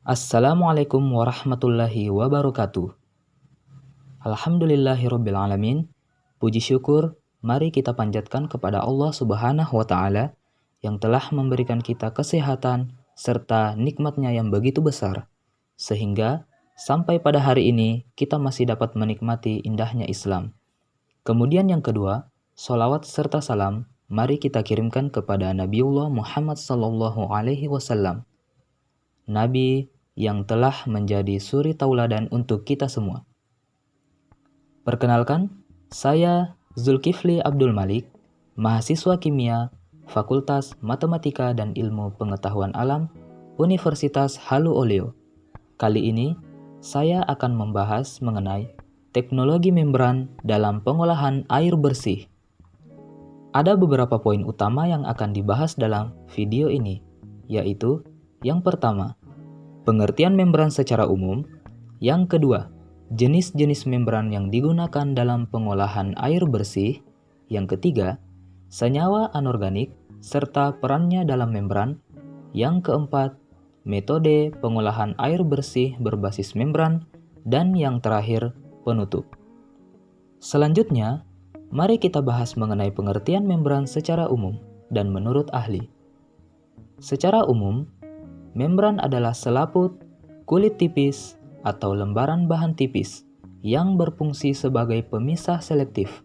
Assalamualaikum warahmatullahi wabarakatuh. Alhamdulillahirabbil alamin. Puji syukur mari kita panjatkan kepada Allah Subhanahu wa taala yang telah memberikan kita kesehatan serta nikmatnya yang begitu besar sehingga sampai pada hari ini kita masih dapat menikmati indahnya Islam. Kemudian yang kedua, sholawat serta salam mari kita kirimkan kepada Nabiullah Muhammad sallallahu alaihi wasallam, Nabi yang telah menjadi suri tauladan untuk kita semua. Perkenalkan, saya Zulkifli Abdul Malik, mahasiswa kimia, Fakultas Matematika dan Ilmu Pengetahuan Alam, Universitas Halu Oleo. Kali ini, saya akan membahas mengenai teknologi membran dalam pengolahan air bersih. Ada beberapa poin utama yang akan dibahas dalam video ini, yaitu yang pertama, pengertian membran secara umum. Yang kedua, jenis-jenis membran yang digunakan dalam pengolahan air bersih. Yang ketiga, senyawa anorganik serta perannya dalam membran. Yang keempat, metode pengolahan air bersih berbasis membran. Dan yang terakhir, penutup. Selanjutnya, mari kita bahas mengenai pengertian membran secara umum dan menurut ahli. Secara umum, membran adalah selaput, kulit tipis, atau lembaran bahan tipis yang berfungsi sebagai pemisah selektif.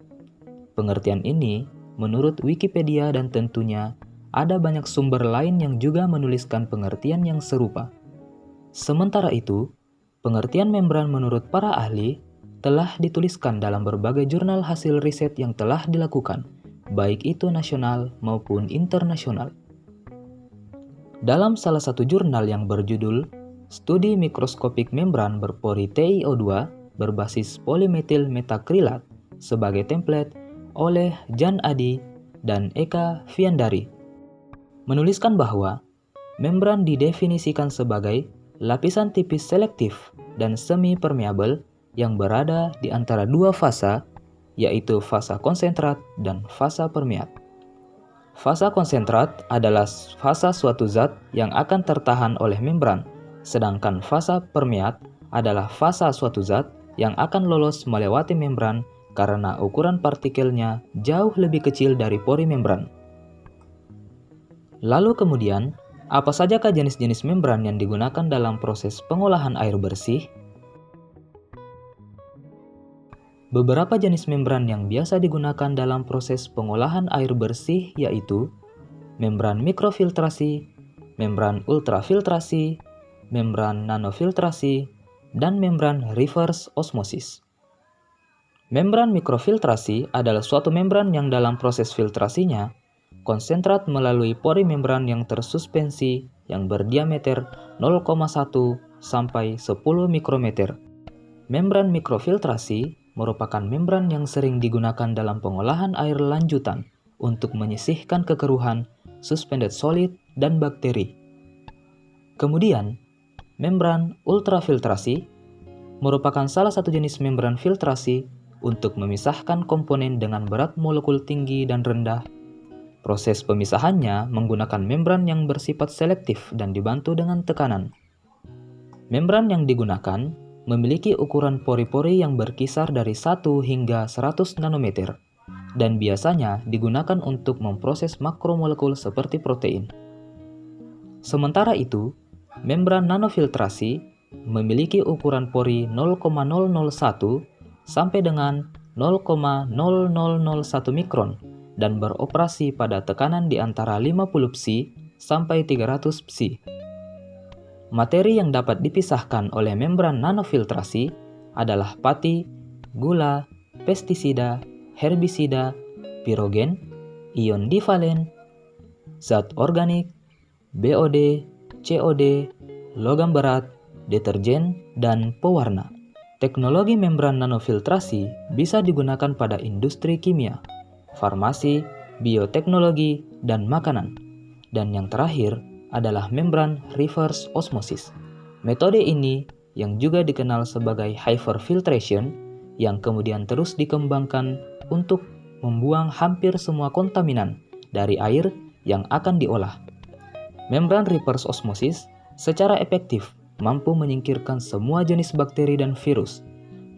Pengertian ini menurut Wikipedia dan tentunya ada banyak sumber lain yang juga menuliskan pengertian yang serupa. Sementara itu, pengertian membran menurut para ahli telah dituliskan dalam berbagai jurnal hasil riset yang telah dilakukan, baik itu nasional maupun internasional. Dalam salah satu jurnal yang berjudul Studi Mikroskopik Membran Berpori TiO2 berbasis polimetil metakrilat sebagai template oleh Jan Adi dan Eka Fiandari, menuliskan bahwa membran didefinisikan sebagai lapisan tipis selektif dan semi-permeabel yang berada di antara dua fasa, yaitu fasa konsentrat dan fasa permeat. Fasa konsentrat adalah fasa suatu zat yang akan tertahan oleh membran, sedangkan fasa permeat adalah fasa suatu zat yang akan lolos melewati membran karena ukuran partikelnya jauh lebih kecil dari pori membran. Lalu kemudian, apa sajakah jenis-jenis membran yang digunakan dalam proses pengolahan air bersih? Beberapa jenis membran yang biasa digunakan dalam proses pengolahan air bersih yaitu membran mikrofiltrasi, membran ultrafiltrasi, membran nanofiltrasi, dan membran reverse osmosis. Membran mikrofiltrasi adalah suatu membran yang dalam proses filtrasinya, konsentrat melalui pori membran yang tersuspensi yang berdiameter 0,1 sampai 10 mikrometer. Membran mikrofiltrasi merupakan membran yang sering digunakan dalam pengolahan air lanjutan untuk menyisihkan kekeruhan, suspended solid, dan bakteri. Kemudian, membran ultrafiltrasi merupakan salah satu jenis membran filtrasi untuk memisahkan komponen dengan berat molekul tinggi dan rendah. Proses pemisahannya menggunakan membran yang bersifat selektif dan dibantu dengan tekanan. Membran yang digunakan memiliki ukuran pori-pori yang berkisar dari 1 hingga 100 nanometer dan biasanya digunakan untuk memproses makromolekul seperti protein. Sementara itu, membran nanofiltrasi memiliki ukuran pori 0,001 sampai dengan 0,0001 mikron dan beroperasi pada tekanan di antara 50 psi sampai 300 psi. Materi yang dapat dipisahkan oleh membran nanofiltrasi adalah pati, gula, pestisida, herbisida, pirogen, ion divalen, zat organik, BOD, COD, logam berat, deterjen, dan pewarna. Teknologi membran nanofiltrasi bisa digunakan pada industri kimia, farmasi, bioteknologi, dan makanan. Dan yang terakhir adalah membran reverse osmosis. Metode ini yang juga dikenal sebagai hyperfiltration yang kemudian terus dikembangkan untuk membuang hampir semua kontaminan dari air yang akan diolah. Membran reverse osmosis secara efektif mampu menyingkirkan semua jenis bakteri dan virus.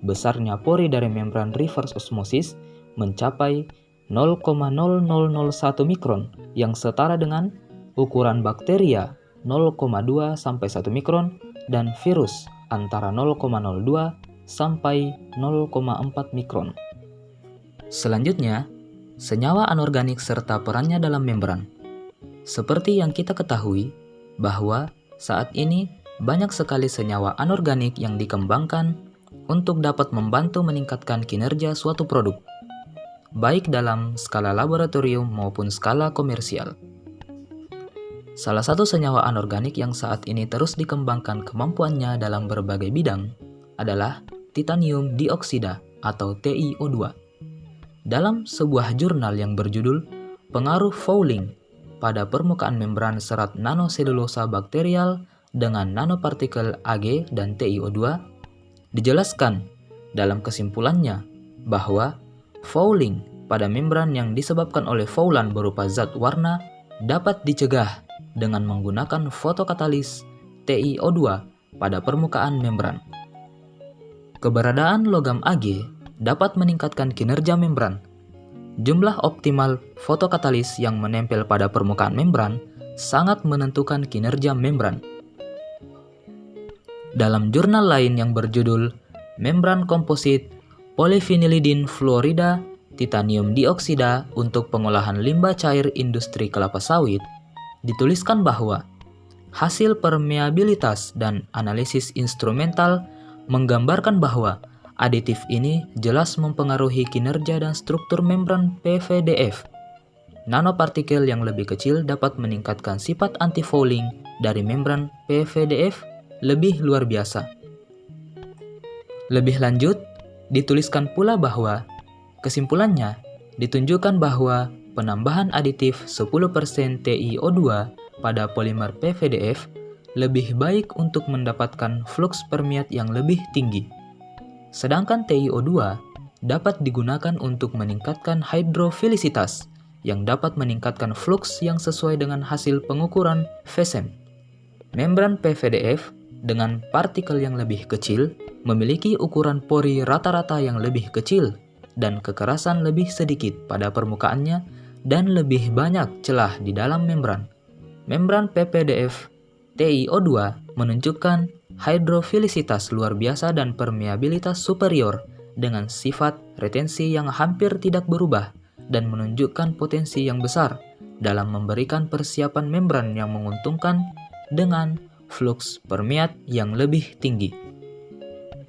Besarnya pori dari membran reverse osmosis mencapai 0,0001 mikron yang setara dengan ukuran bakteria 0,2 sampai 1 mikron dan virus antara 0,02 sampai 0,4 mikron. Selanjutnya, senyawa anorganik serta perannya dalam membran. Seperti yang kita ketahui bahwa saat ini banyak sekali senyawa anorganik yang dikembangkan untuk dapat membantu meningkatkan kinerja suatu produk, baik dalam skala laboratorium maupun skala komersial. Salah satu senyawa anorganik yang saat ini terus dikembangkan kemampuannya dalam berbagai bidang adalah titanium dioksida atau TiO2. Dalam sebuah jurnal yang berjudul Pengaruh Fouling pada permukaan membran serat nanoselulosa bakterial dengan nanopartikel Ag dan TiO2, dijelaskan dalam kesimpulannya bahwa fouling pada membran yang disebabkan oleh foulan berupa zat warna dapat dicegah dengan menggunakan fotokatalis TiO2 pada permukaan membran. Keberadaan logam Ag dapat meningkatkan kinerja membran. Jumlah optimal fotokatalis yang menempel pada permukaan membran sangat menentukan kinerja membran. Dalam jurnal lain yang berjudul Membran Komposit Polyphenylidene Fluorida Titanium Dioksida untuk pengolahan limbah cair industri kelapa sawit, dituliskan bahwa hasil permeabilitas dan analisis instrumental menggambarkan bahwa aditif ini jelas mempengaruhi kinerja dan struktur membran PVDF. Nanopartikel yang lebih kecil dapat meningkatkan sifat anti-fouling dari membran PVDF lebih luar biasa. Lebih lanjut, dituliskan pula bahwa kesimpulannya ditunjukkan bahwa penambahan aditif 10% TiO2 pada polimer PVDF lebih baik untuk mendapatkan fluks permeat yang lebih tinggi. Sedangkan TiO2 dapat digunakan untuk meningkatkan hidrofilisitas yang dapat meningkatkan fluks yang sesuai dengan hasil pengukuran FSM. Membran PVDF dengan partikel yang lebih kecil memiliki ukuran pori rata-rata yang lebih kecil dan kekerasan lebih sedikit pada permukaannya dan lebih banyak celah di dalam membran. Membran PVDF TiO2 menunjukkan hidrofilisitas luar biasa dan permeabilitas superior dengan sifat retensi yang hampir tidak berubah dan menunjukkan potensi yang besar dalam memberikan persiapan membran yang menguntungkan dengan fluks permeat yang lebih tinggi.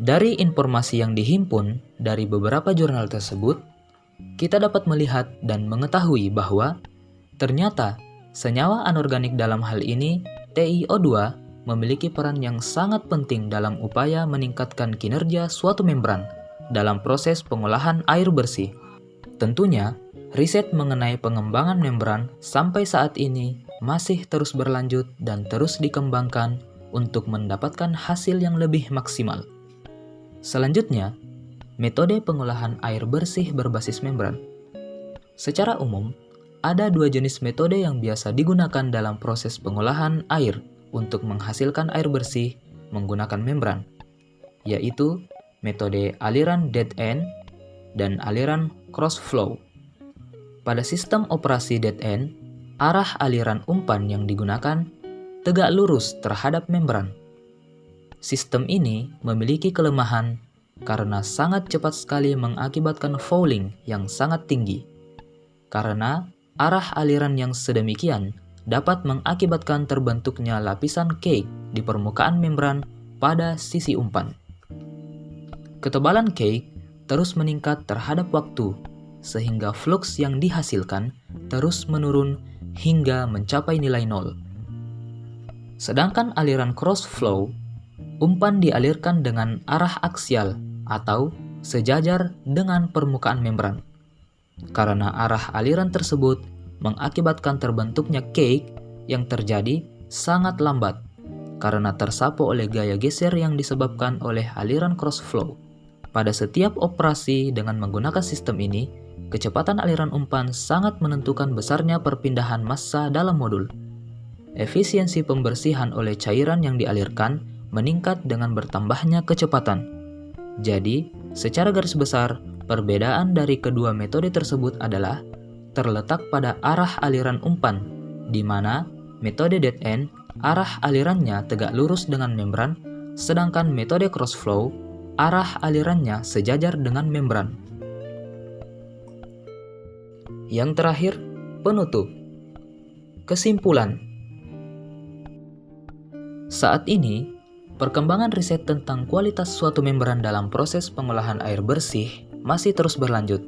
Dari informasi yang dihimpun dari beberapa jurnal tersebut, kita dapat melihat dan mengetahui bahwa ternyata senyawa anorganik dalam hal ini, TiO2, memiliki peran yang sangat penting dalam upaya meningkatkan kinerja suatu membran dalam proses pengolahan air bersih. Tentunya, riset mengenai pengembangan membran sampai saat ini masih terus berlanjut dan terus dikembangkan untuk mendapatkan hasil yang lebih maksimal. Selanjutnya, metode pengolahan air bersih berbasis membran. Secara umum, ada dua jenis metode yang biasa digunakan dalam proses pengolahan air untuk menghasilkan air bersih menggunakan membran, yaitu metode aliran dead end dan aliran cross flow. Pada sistem operasi dead end, arah aliran umpan yang digunakan tegak lurus terhadap membran. Sistem ini memiliki kelemahan karena sangat cepat sekali mengakibatkan fouling yang sangat tinggi. Karena arah aliran yang sedemikian dapat mengakibatkan terbentuknya lapisan cake di permukaan membran pada sisi umpan. Ketebalan cake terus meningkat terhadap waktu, sehingga fluks yang dihasilkan terus menurun hingga mencapai nilai 0. Sedangkan aliran cross flow, umpan dialirkan dengan arah aksial atau sejajar dengan permukaan membran. Karena arah aliran tersebut mengakibatkan terbentuknya cake yang terjadi sangat lambat karena tersapu oleh gaya geser yang disebabkan oleh aliran cross flow. Pada setiap operasi dengan menggunakan sistem ini, kecepatan aliran umpan sangat menentukan besarnya perpindahan massa dalam modul. Efisiensi pembersihan oleh cairan yang dialirkan meningkat dengan bertambahnya kecepatan. Jadi, secara garis besar, perbedaan dari kedua metode tersebut adalah terletak pada arah aliran umpan, di mana metode dead end arah alirannya tegak lurus dengan membran, sedangkan metode cross flow arah alirannya sejajar dengan membran. Yang terakhir, penutup. Kesimpulan. Saat ini, perkembangan riset tentang kualitas suatu membran dalam proses pengolahan air bersih masih terus berlanjut.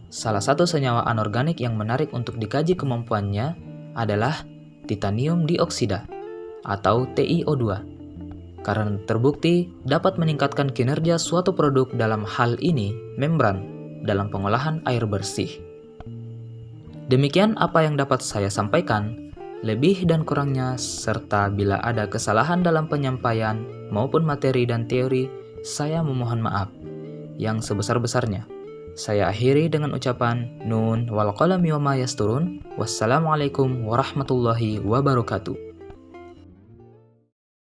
Salah satu senyawa anorganik yang menarik untuk dikaji kemampuannya adalah titanium dioksida atau TiO2, karena terbukti dapat meningkatkan kinerja suatu produk, dalam hal ini membran, dalam pengolahan air bersih. Demikian apa yang dapat saya sampaikan. Lebih dan kurangnya serta bila ada kesalahan dalam penyampaian maupun materi dan teori, saya memohon maaf yang sebesar-besarnya. Saya akhiri dengan ucapan Nun wal qalami wa ma yasturun. Wassalamualaikum warahmatullahi wabarakatuh.